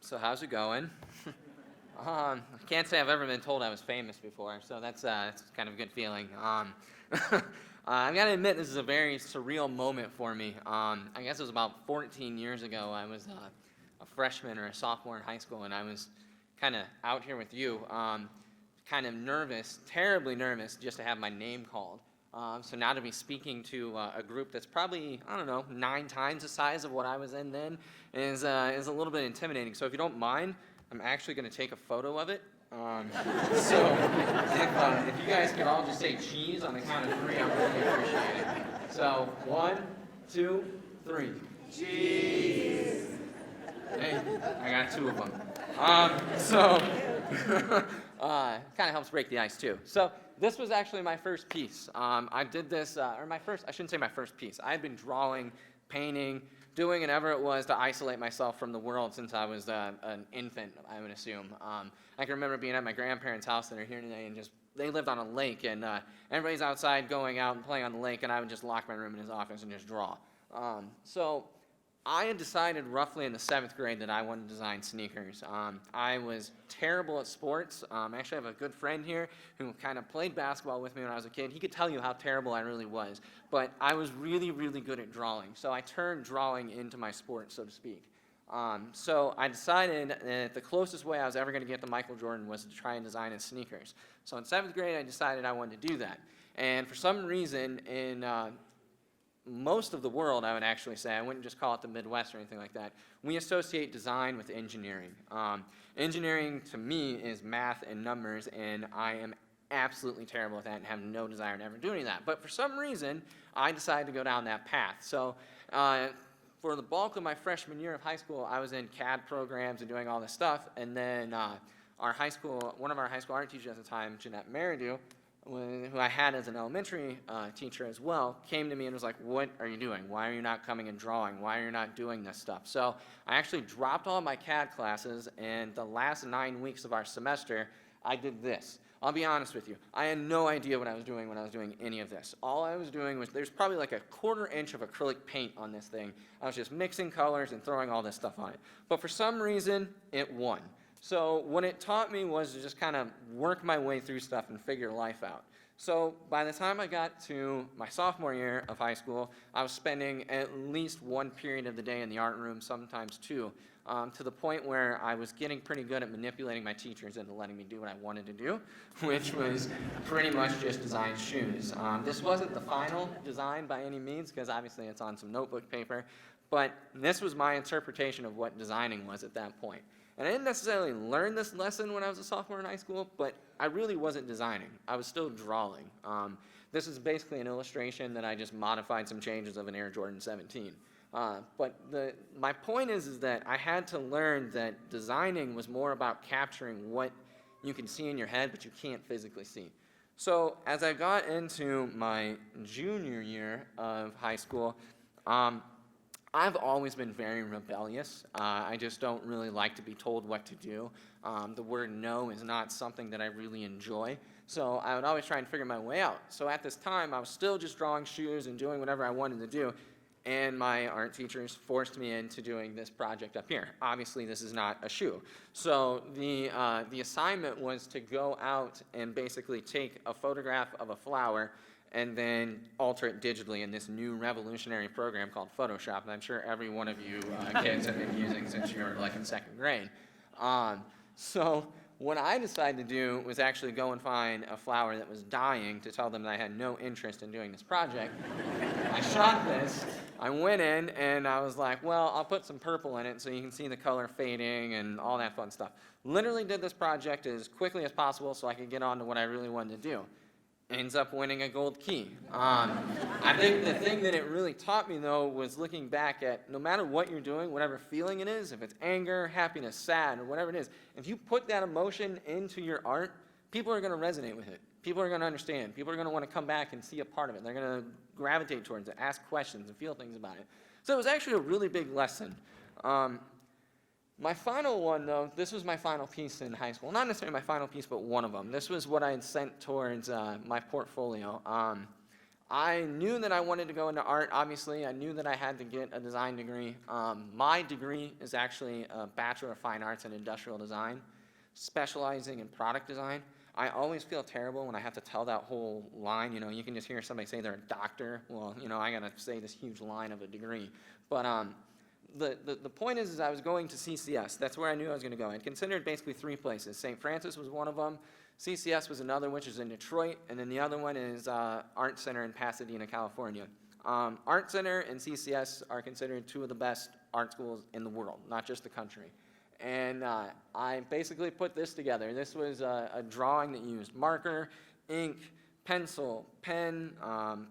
So how's it going? I can't say I've ever been told I was famous before, so that's kind of a good feeling. I've got to admit, this is a very surreal moment for me. I guess it was about 14 years ago. I was a freshman or a sophomore in high school, and I was kind of out here with you, kind of nervous, terribly nervous, just to have my name called. So now to be speaking to a group that's probably, I don't know, 9 times the size of what I was in then is a little bit intimidating. So if you don't mind, I'm actually going to take a photo of it. So if you guys could all just say cheese on the count of 3, I would really appreciate it. So 1, 2, 3. Cheese. Hey, I got 2 of them. Kind of helps break the ice too. So this was actually my first piece. I did this, I shouldn't say my first piece. I had been drawing, painting, doing whatever it was to isolate myself from the world since I was an infant, I would assume. I can remember being at my grandparents' house that are here today, and they lived on a lake, and everybody's outside going out and playing on the lake, and I would just lock my room in his office and just draw. So I had decided roughly in the 7th grade that I wanted to design sneakers. I was terrible at sports. Actually, I have a good friend here who kind of played basketball with me when I was a kid. He could tell you how terrible I really was, but I was really, really good at drawing. So I turned drawing into my sport, so to speak. So I decided that the closest way I was ever going to get to Michael Jordan was to try and design his sneakers. So in 7th grade, I decided I wanted to do that. And for some reason, in most of the world, I would actually say, I wouldn't just call it the Midwest or anything like that, we associate design with engineering. Engineering, to me, is math and numbers, and I am absolutely terrible at that and have no desire to ever do any of that. But for some reason, I decided to go down that path. So for the bulk of my freshman year of high school, I was in CAD programs and doing all this stuff, and then one of our high school art teachers at the time, Jeanette Meridew, who I had as an elementary teacher as well, came to me and was like, what are you doing? Why are you not coming and drawing? Why are you not doing this stuff? So I actually dropped all my CAD classes, and the last 9 weeks of our semester, I did this. I'll be honest with you. I had no idea what I was doing when I was doing any of this. All I was doing was, there's probably like a 1/4 inch of acrylic paint on this thing. I was just mixing colors and throwing all this stuff on it. But for some reason, it won. So what it taught me was to just kind of work my way through stuff and figure life out. So by the time I got to my sophomore year of high school, I was spending at least 1 period of the day in the art room, sometimes 2, to the point where I was getting pretty good at manipulating my teachers into letting me do what I wanted to do, which was pretty much just design shoes. This wasn't the final design by any means, because obviously it's on some notebook paper, but this was my interpretation of what designing was at that point. And I didn't necessarily learn this lesson when I was a sophomore in high school, but I really wasn't designing. I was still drawing. This is basically an illustration that I just modified some changes of an Air Jordan 17. But my point is that I had to learn that designing was more about capturing what you can see in your head, but you can't physically see. So as I got into my junior year of high school, I've always been very rebellious. I just don't really like to be told what to do. The word no is not something that I really enjoy. So I would always try and figure my way out. So at this time, I was still just drawing shoes and doing whatever I wanted to do. And my art teachers forced me into doing this project up here. Obviously, this is not a shoe. So the assignment was to go out and basically take a photograph of a flower and then alter it digitally in this new revolutionary program called Photoshop, and I'm sure every one of you kids have been using since you were like in 2nd grade. So what I decided to do was actually go and find a flower that was dying to tell them that I had no interest in doing this project. I shot this, I went in, and I was like, well, I'll put some purple in it so you can see the color fading and all that fun stuff. Literally did this project as quickly as possible so I could get on to what I really wanted to do. Ends up winning a gold key. I think the thing that it really taught me, though, was looking back at no matter what you're doing, whatever feeling it is, if it's anger, happiness, sad, or whatever it is, if you put that emotion into your art, people are going to resonate with it. People are going to understand. People are going to want to come back and see a part of it. They're going to gravitate towards it, ask questions, and feel things about it. So it was actually a really big lesson. My final one, though, this was my final piece in high school. Not necessarily my final piece, but one of them. This was what I had sent towards my portfolio. I knew that I wanted to go into art, obviously. I knew that I had to get a design degree. My degree is actually a Bachelor of Fine Arts in Industrial Design, specializing in product design. I always feel terrible when I have to tell that whole line. You know, you can just hear somebody say they're a doctor. Well, you know, I got to say this huge line of a degree. But the point is I was going to CCS. That's where I knew I was going to go. I'd considered basically 3 places. St. Francis was one of them. CCS was another, which is in Detroit, and then the other one is Art Center in Pasadena, California. Art Center and CCS are considered 2 of the best art schools in the world, not just the country. And I basically put this together. This was a drawing that used marker, ink, pencil, pen,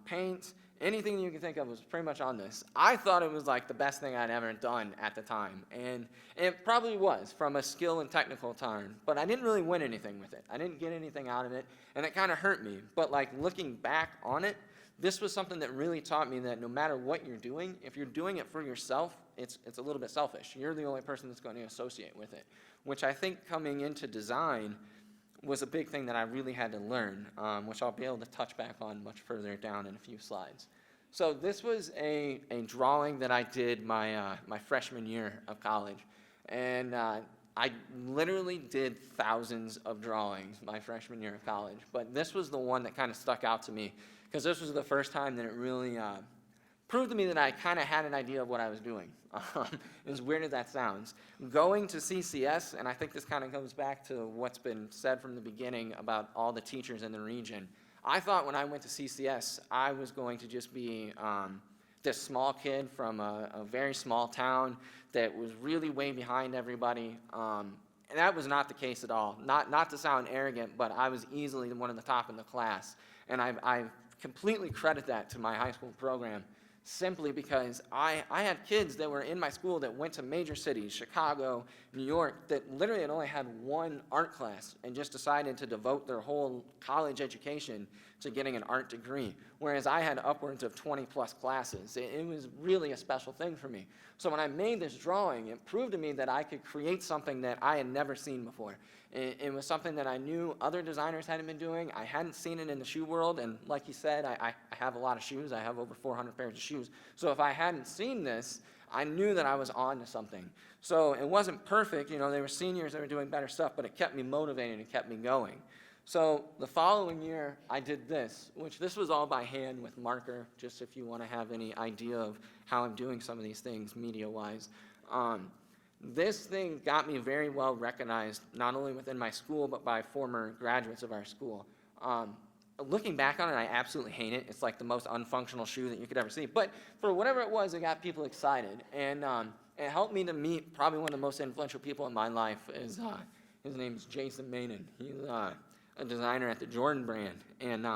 paint, anything you can think of was pretty much on this. I thought it was like the best thing I'd ever done at the time, and it probably was from a skill and technical turn, but I didn't really win anything with it. I didn't get anything out of it, and it kind of hurt me. But like looking back on it, this was something that really taught me that no matter what you're doing, if you're doing it for yourself, it's a little bit selfish. You're the only person that's going to associate with it, which I think coming into design was a big thing that I really had to learn, which I'll be able to touch back on much further down in a few slides. So this was a drawing that I did my freshman year of college, and I literally did thousands of drawings my freshman year of college, but this was the one that kind of stuck out to me because this was the first time that it really proved to me that I kind of had an idea of what I was doing. As weird as that sounds. Going to CCS, and I think this kind of goes back to what's been said from the beginning about all the teachers in the region. I thought when I went to CCS, I was going to just be this small kid from a very small town that was really way behind everybody. And that was not the case at all. Not to sound arrogant, but I was easily one of the top in the class. And I completely credit that to my high school program, simply because I had kids that were in my school that went to major cities, Chicago, New York, that literally had only had 1 art class and just decided to devote their whole college education to getting an art degree, whereas I had upwards of 20 plus classes. It was really a special thing for me. So when I made this drawing, it proved to me that I could create something that I had never seen before. It was something that I knew other designers hadn't been doing. I hadn't seen it in the shoe world, and like you said, I have a lot of shoes. I have over 400 pairs of shoes. So if I hadn't seen this, I knew that I was on to something. So it wasn't perfect. You know, they were seniors that were doing better stuff, but it kept me motivated and kept me going. So the following year, I did this, which this was all by hand with marker, just if you want to have any idea of how I'm doing some of these things media-wise. This thing got me very well recognized, not only within my school, but by former graduates of our school. Looking back on it, I absolutely hate it. It's like the most unfunctional shoe that you could ever see. But for whatever it was, it got people excited. And it helped me to meet probably one of the most influential people in my life. His name is Jason Manin. He's a designer at the Jordan brand. And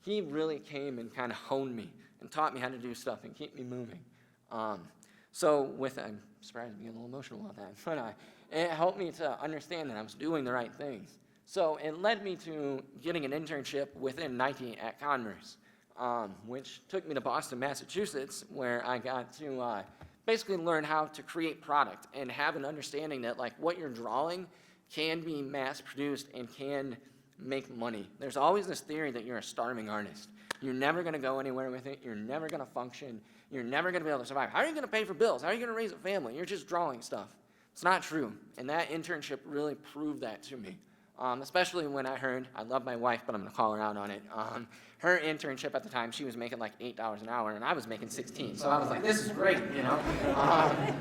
he really came and kind of honed me and taught me how to do stuff and keep me moving. I'm surprised to be a little emotional about that, but it helped me to understand that I was doing the right things. So it led me to getting an internship within Nike at Converse, which took me to Boston, Massachusetts, where I got to basically learn how to create product and have an understanding that like what you're drawing can be mass-produced and can make money. There's always this theory that you're a starving artist. You're never going to go anywhere with it. You're never going to function. You're never going to be able to survive. How are you going to pay for bills? How are you going to raise a family? You're just drawing stuff. It's not true. And that internship really proved that to me. Especially when I heard, I love my wife, but I'm going to call her out on it. Her internship at the time, she was making like $8 an hour, and I was making 16. So I was like, this is great, you know.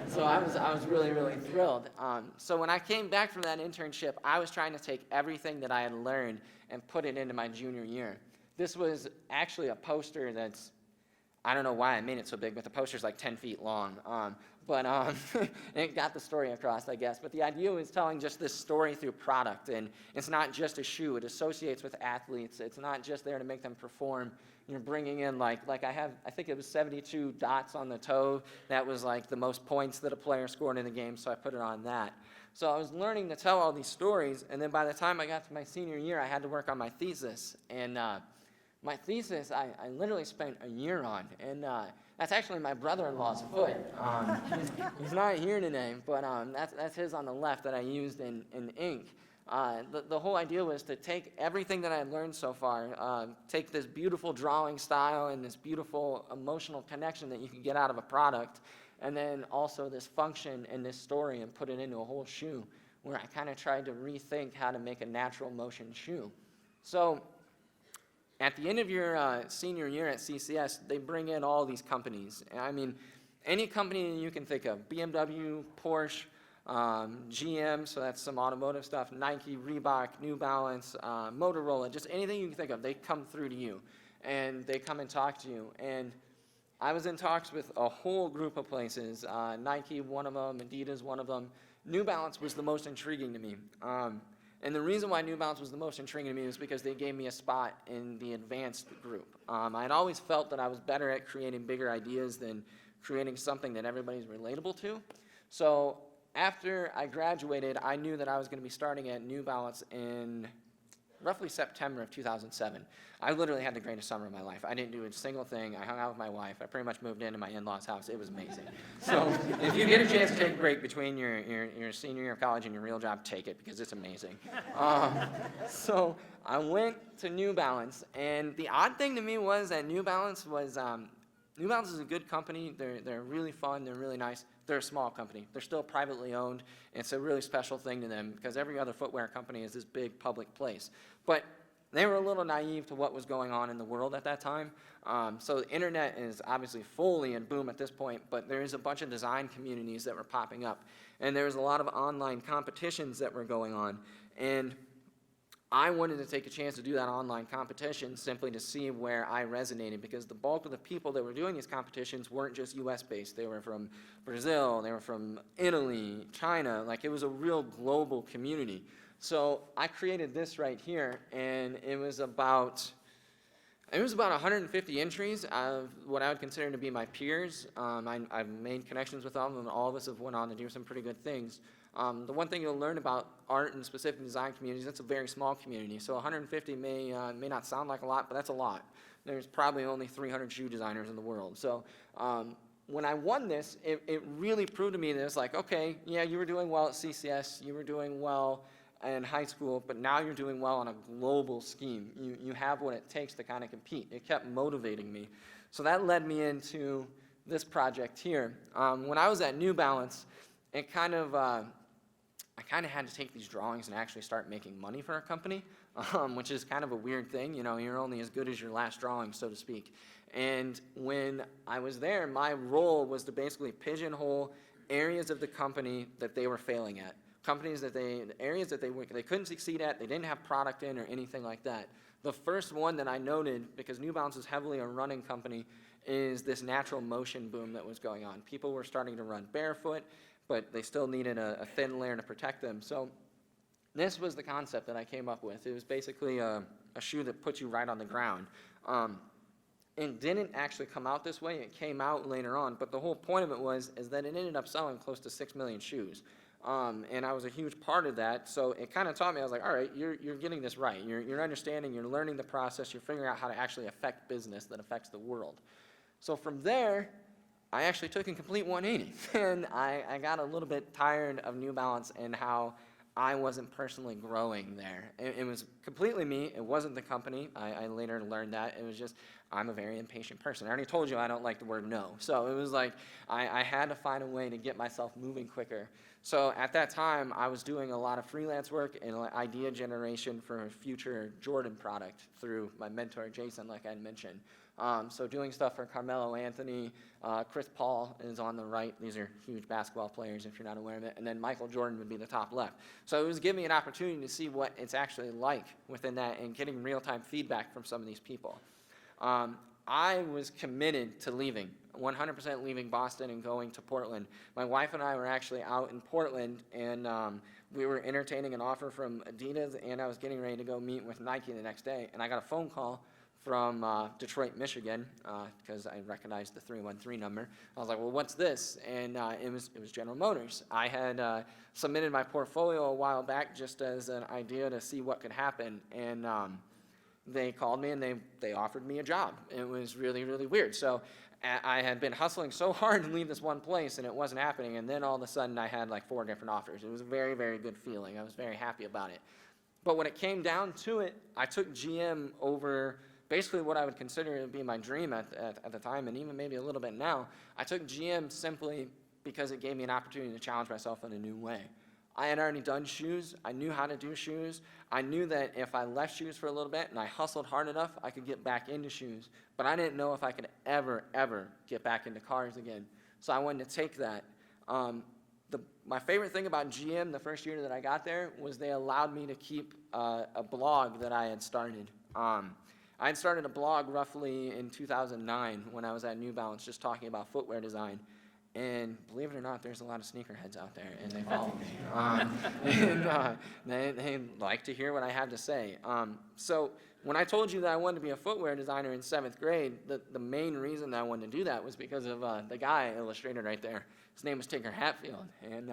So I was really, really thrilled. So when I came back from that internship, I was trying to take everything that I had learned and put it into my junior year. This was actually a poster that's, I don't know why I made it so big, but the poster's like 10 feet long. But it got the story across, I guess. But the idea was telling just this story through product, and it's not just a shoe. It associates with athletes. It's not just there to make them perform. You're bringing in like I think it was 72 dots on the toe. That was like the most points that a player scored in the game, so I put it on that. So I was learning to tell all these stories, and then by the time I got to my senior year, I had to work on my thesis. And my thesis, I literally spent a year on, and that's actually my brother-in-law's foot. He's not here today, but that's his on the left that I used in ink. The whole idea was to take everything that I had learned so far, take this beautiful drawing style and this beautiful emotional connection that you could get out of a product, and then also this function and this story, and put it into a whole shoe, where I kind of tried to rethink how to make a natural motion shoe. So at the end of your senior year at CCS, they bring in all these companies. I mean, any company you can think of, BMW, Porsche, GM, so that's some automotive stuff, Nike, Reebok, New Balance, Motorola, just anything you can think of, they come through to you, and they come and talk to you. And I was in talks with a whole group of places, Nike, one of them, Adidas, one of them. New Balance was the most intriguing to me. And the reason why New Balance was the most intriguing to me was because they gave me a spot in the advanced group. I had always felt that I was better at creating bigger ideas than creating something that everybody's relatable to. So after I graduated, I knew that I was going to be starting at New Balance in roughly September of 2007. I literally had the greatest summer of my life. I didn't do a single thing. I hung out with my wife. I pretty much moved into my in-laws' house. It was amazing. So if you get a chance to take a break between your senior year of college and your real job, take it, because it's amazing. So I went to New Balance, and the odd thing to me was that New Balance is a good company. They're really fun. They're really nice. They're a small company. They're still privately owned. It's a really special thing to them, because every other footwear company is this big public place. But they were a little naive to what was going on in the world at that time. So the internet is obviously fully in boom at this point, but there is a bunch of design communities that were popping up. And there was a lot of online competitions that were going on. And I wanted to take a chance to do that online competition simply to see where I resonated, because the bulk of the people that were doing these competitions weren't just US based. They were from Brazil, they were from Italy, China. Like, it was a real global community. So I created this right here, and it was about 150 entries of what I would consider to be my peers. I've made connections with all of them, and all of us have went on to do some pretty good things. The one thing you'll learn about art and specific design communities, it's a very small community. So 150 may not sound like a lot, but that's a lot. There's probably only 300 shoe designers in the world. So when I won this, it really proved to me that it's like, okay, yeah, you were doing well at CCS, you were doing well in high school, but now you're doing well on a global scheme. You have what it takes to kind of compete. It kept motivating me. So that led me into this project here. When I was at New Balance, I kind of had to take these drawings and actually start making money for a company, which is kind of a weird thing. You know, you're only as good as your last drawing, so to speak. And when I was there, my role was to basically pigeonhole areas of the company that they were failing at. Areas that they couldn't succeed at, they didn't have product in or anything like that. The first one that I noted, because New Balance is heavily a running company, is this natural motion boom that was going on. People were starting to run barefoot, but they still needed a thin layer to protect them. So this was the concept that I came up with. It was basically a shoe that puts you right on the ground. It didn't actually come out this way. It came out later on, but the whole point of it is that it ended up selling close to 6 million shoes. And I was a huge part of that, so it kind of taught me. I was like, all right, you're getting this right. You're understanding, you're learning the process, you're figuring out how to actually affect business that affects the world. So from there, I actually took a complete 180, and I got a little bit tired of New Balance and how I wasn't personally growing there. It was completely me. It wasn't the company. I later learned that. It was just, I'm a very impatient person. I already told you I don't like the word no. So it was like I had to find a way to get myself moving quicker. So at that time, I was doing a lot of freelance work and idea generation for a future Jordan product through my mentor, Jason, like I mentioned. So doing stuff for Carmelo Anthony, Chris Paul is on the right. These are huge basketball players if you're not aware of it. And then Michael Jordan would be the top left. So it was giving me an opportunity to see what it's actually like within that and getting real-time feedback from some of these people. I was committed to leaving, 100% leaving Boston and going to Portland. My wife and I were actually out in Portland, and we were entertaining an offer from Adidas, and I was getting ready to go meet with Nike the next day. And I got a phone call from Detroit, Michigan, because I recognized the 313 number. I was like, well, what's this? And it was General Motors. I had submitted my portfolio a while back just as an idea to see what could happen. And they called me and they offered me a job. It was really, really weird. So I had been hustling so hard to leave this one place, and it wasn't happening, and then all of a sudden I had like 4 different offers. It was a very, very good feeling. I was very happy about it. But when it came down to it, I took GM over basically what I would consider to be my dream at the time, and even maybe a little bit now. I took GM simply because it gave me an opportunity to challenge myself in a new way. I had already done shoes. I knew how to do shoes. I knew that if I left shoes for a little bit and I hustled hard enough, I could get back into shoes. But I didn't know if I could ever get back into cars again. So I wanted to take that. My favorite thing about GM the first year that I got there was they allowed me to keep a blog that I had started. I had started a blog roughly in 2009 when I was at New Balance just talking about footwear design. And believe it or not, there's a lot of sneakerheads out there, and they follow me. They like to hear what I have to say. So when I told you that I wanted to be a footwear designer in 7th grade, the main reason that I wanted to do that was because of the guy illustrated right there. His name was Tinker Hatfield, and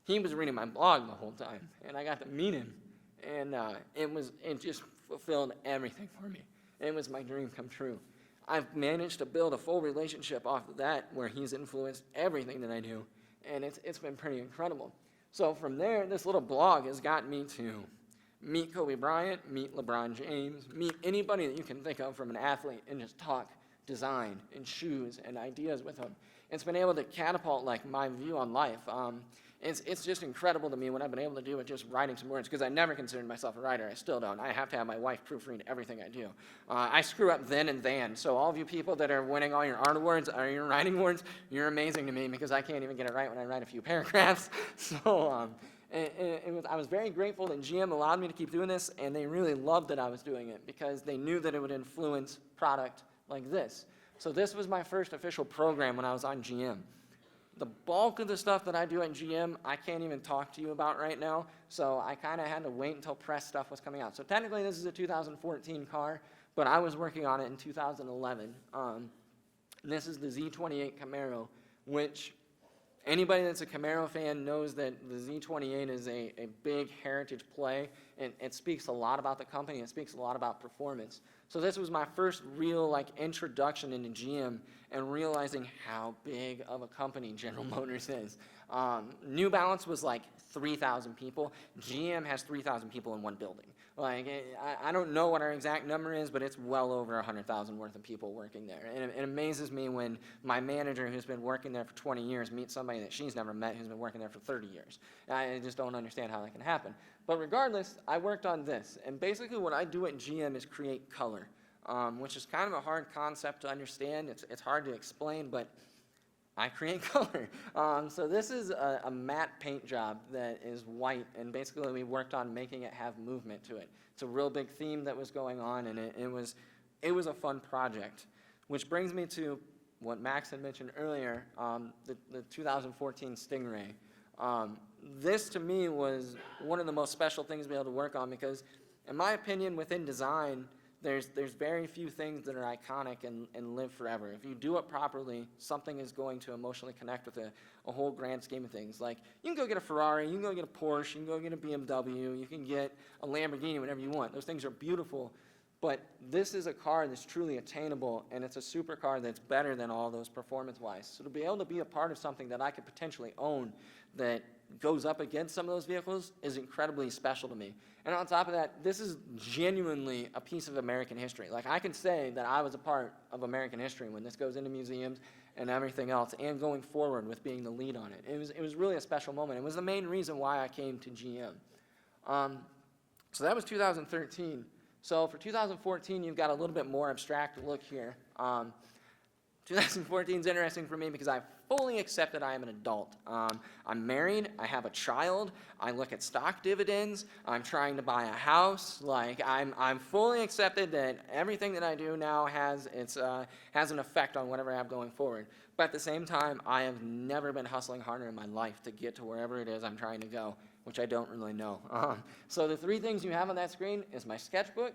he was reading my blog the whole time, and I got to meet him, and it just fulfilled everything for me. It was my dream come true. I've managed to build a full relationship off of that where he's influenced everything that I do, and it's been pretty incredible. So from there, this little blog has gotten me to meet Kobe Bryant, meet LeBron James, meet anybody that you can think of from an athlete, and just talk design and shoes and ideas with them. It's been able to catapult like my view on life. It's just incredible to me what I've been able to do with just writing some words, because I never considered myself a writer. I still don't. I have to have my wife proofread everything I do. I screw up then and then. So all of you people that are winning all your art awards or your writing awards, you're amazing to me, because I can't even get it right when I write a few paragraphs. So I was very grateful that GM allowed me to keep doing this, and they really loved that I was doing it because they knew that it would influence product like this. So this was my first official program when I was on GM. The bulk of the stuff that I do at GM, I can't even talk to you about right now, so I kind of had to wait until press stuff was coming out. So technically this is a 2014 car, but I was working on it in 2011. This is the Z28 Camaro, which anybody that's a Camaro fan knows that the Z28 is a big heritage play, and it speaks a lot about the company. It speaks a lot about performance. So this was my first real introduction into GM and realizing how big of a company General Motors is. New Balance was like 3,000 people. GM has 3,000 people in one building. I don't know what our exact number is, but it's well over 100,000 worth of people working there. And it amazes me when my manager, who's been working there for 20 years, meets somebody that she's never met who's been working there for 30 years. I just don't understand how that can happen. But regardless, I worked on this. And basically what I do at GM is create color, which is kind of a hard concept to understand. It's hard to explain, but I create color. So this is a matte paint job that is white, and basically we worked on making it have movement to it. It's a real big theme that was going on, and it was a fun project. Which brings me to what Max had mentioned earlier, the 2014 Stingray. This to me was one of the most special things to be able to work on, because in my opinion, within design, there's very few things that are iconic and live forever. If you do it properly, something is going to emotionally connect with a whole grand scheme of things. Like, you can go get a Ferrari, you can go get a Porsche, you can go get a BMW, you can get a Lamborghini, whatever you want. Those things are beautiful, but this is a car that's truly attainable, and it's a supercar that's better than all those performance-wise. So to be able to be a part of something that I could potentially own that goes up against some of those vehicles is incredibly special to me. And on top of that, this is genuinely a piece of American history. Like, I can say that I was a part of American history when this goes into museums and everything else, and going forward with being the lead on it. It was really a special moment. It was the main reason why I came to GM. So that was 2013. So for 2014, you've got a little bit more abstract look here. 2014 is interesting for me because I fully accept that I am an adult. I'm married, I have a child, I look at stock dividends, I'm trying to buy a house. Like, I'm fully accepted that everything that I do now has an effect on whatever I have going forward. But at the same time, I have never been hustling harder in my life to get to wherever it is I'm trying to go, which I don't really know. So the 3 things you have on that screen is my sketchbook,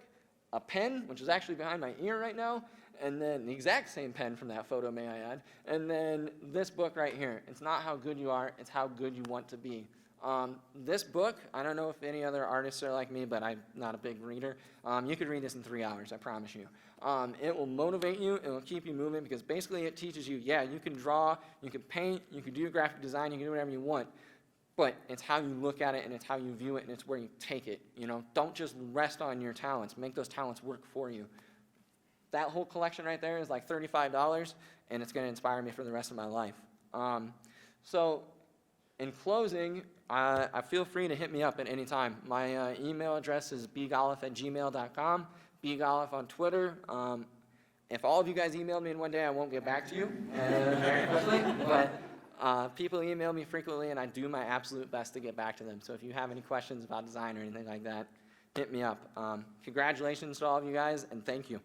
a pen, which is actually behind my ear right now, and then the exact same pen from that photo, may I add, and then this book right here. It's not how good you are, it's how good you want to be. This book, I don't know if any other artists are like me, but I'm not a big reader. You could read this in 3 hours, I promise you. It will motivate you, it will keep you moving, because basically it teaches you, yeah, you can draw, you can paint, you can do graphic design, you can do whatever you want, but it's how you look at it, and it's how you view it, and it's where you take it, you know? Don't just rest on your talents, make those talents work for you. That whole collection right there is like $35, and it's gonna inspire me for the rest of my life. So, in closing, I feel free to hit me up at any time. My email address is bgolliff@gmail.com, bgolliff on Twitter. If all of you guys emailed me in one day, I won't get back to you very quickly, but people email me frequently, and I do my absolute best to get back to them. So if you have any questions about design or anything like that, hit me up. Congratulations to all of you guys, and thank you.